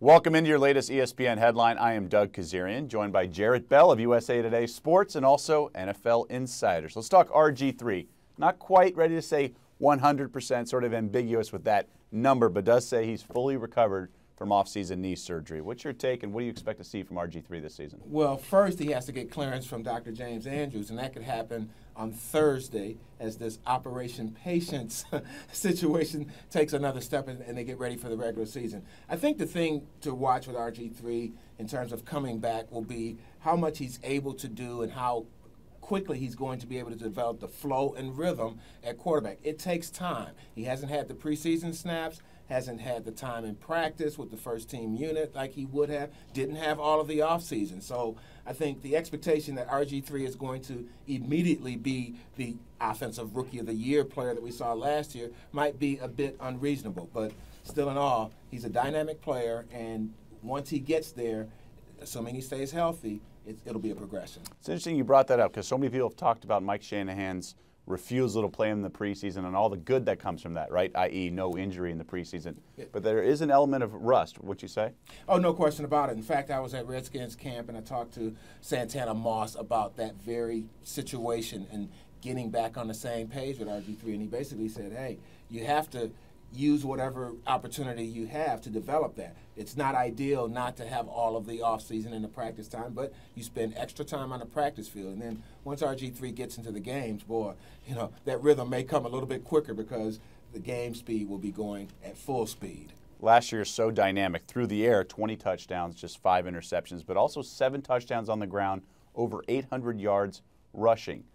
Welcome into your latest ESPN headline. I am Doug Kazarian, joined by Jarrett Bell of USA Today Sports and also NFL Insiders. Let's talk RG3. Not quite ready to say 100%, sort of ambiguous with that number, but does say he's fully recovered from off-season knee surgery. What's your take, and what do you expect to see from RG3 this season? Well, first he has to get clearance from Dr. James Andrews, and that could happen on Thursday as this Operation Patience situation takes another step and they get ready for the regular season. I think the thing to watch with RG3 in terms of coming back will be how much he's able to do and how quickly he's going to be able to develop the flow and rhythm at quarterback. It takes time. He hasn't had the preseason snaps, hasn't had the time in practice with the first team unit like he would have, didn't have all of the offseason. So I think the expectation that RG3 is going to immediately be the offensive rookie of the year player that we saw last year might be a bit unreasonable. But still in all, he's a dynamic player, and once he gets there, assuming he stays healthy, it'll be a progression. It's interesting you brought that up because so many people have talked about Mike Shanahan's refusal to play him in the preseason and all the good that comes from that, right? I.e. no injury in the preseason. But there is an element of rust, would you say? Oh, no question about it. In fact, I was at Redskins camp and I talked to Santana Moss about that very situation and getting back on the same page with RG3. And he basically said, hey, you have to use whatever opportunity you have to develop that. It's not ideal not to have all of the offseason and the practice time, but you spend extra time on the practice field. And then once RG3 gets into the games, boy, that rhythm may come a little bit quicker because the game speed will be going at full speed. Last year, so dynamic. Through the air, 20 touchdowns, just 5 interceptions, but also 7 touchdowns on the ground, over 800 yards rushing.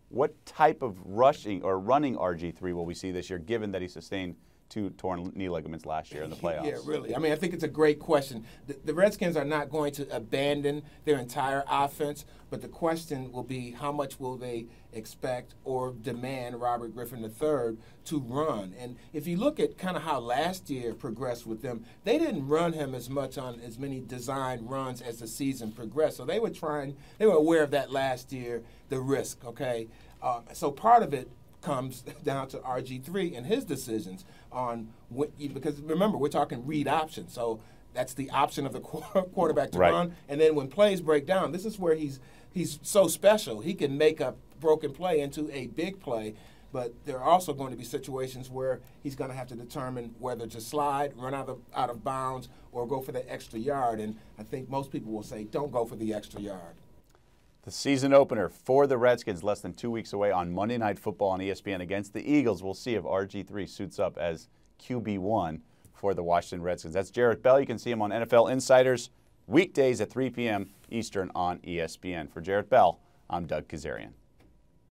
What type of rushing or running RG3 will we see this year, given that he sustained 2 torn knee ligaments last year in the playoffs? Yeah, really. I mean, I think it's a great question. The Redskins are not going to abandon their entire offense, but the question will be how much will they expect or demand Robert Griffin III to run? And if you look at kind of how last year progressed with them, they didn't run him as much on as many designed runs as the season progressed. So they were aware of that last year, the risk, okay? So part of it comes down to RG3 and his decisions on because remember, we're talking read option, so that's the option of the quarterback to run. And then when plays break down, this is where he's so special. He can make a broken play into a big play, but there are also going to be situations where he's going to have to determine whether to slide, run out of bounds, or go for the extra yard. And I think most people will say, don't go for the extra yard. The season opener for the Redskins less than 2 weeks away on Monday Night Football on ESPN against the Eagles. We'll see if RG3 suits up as QB1 for the Washington Redskins. That's Jarrett Bell. You can see him on NFL Insiders weekdays at 3 p.m. Eastern on ESPN. For Jarrett Bell, I'm Doug Kazarian.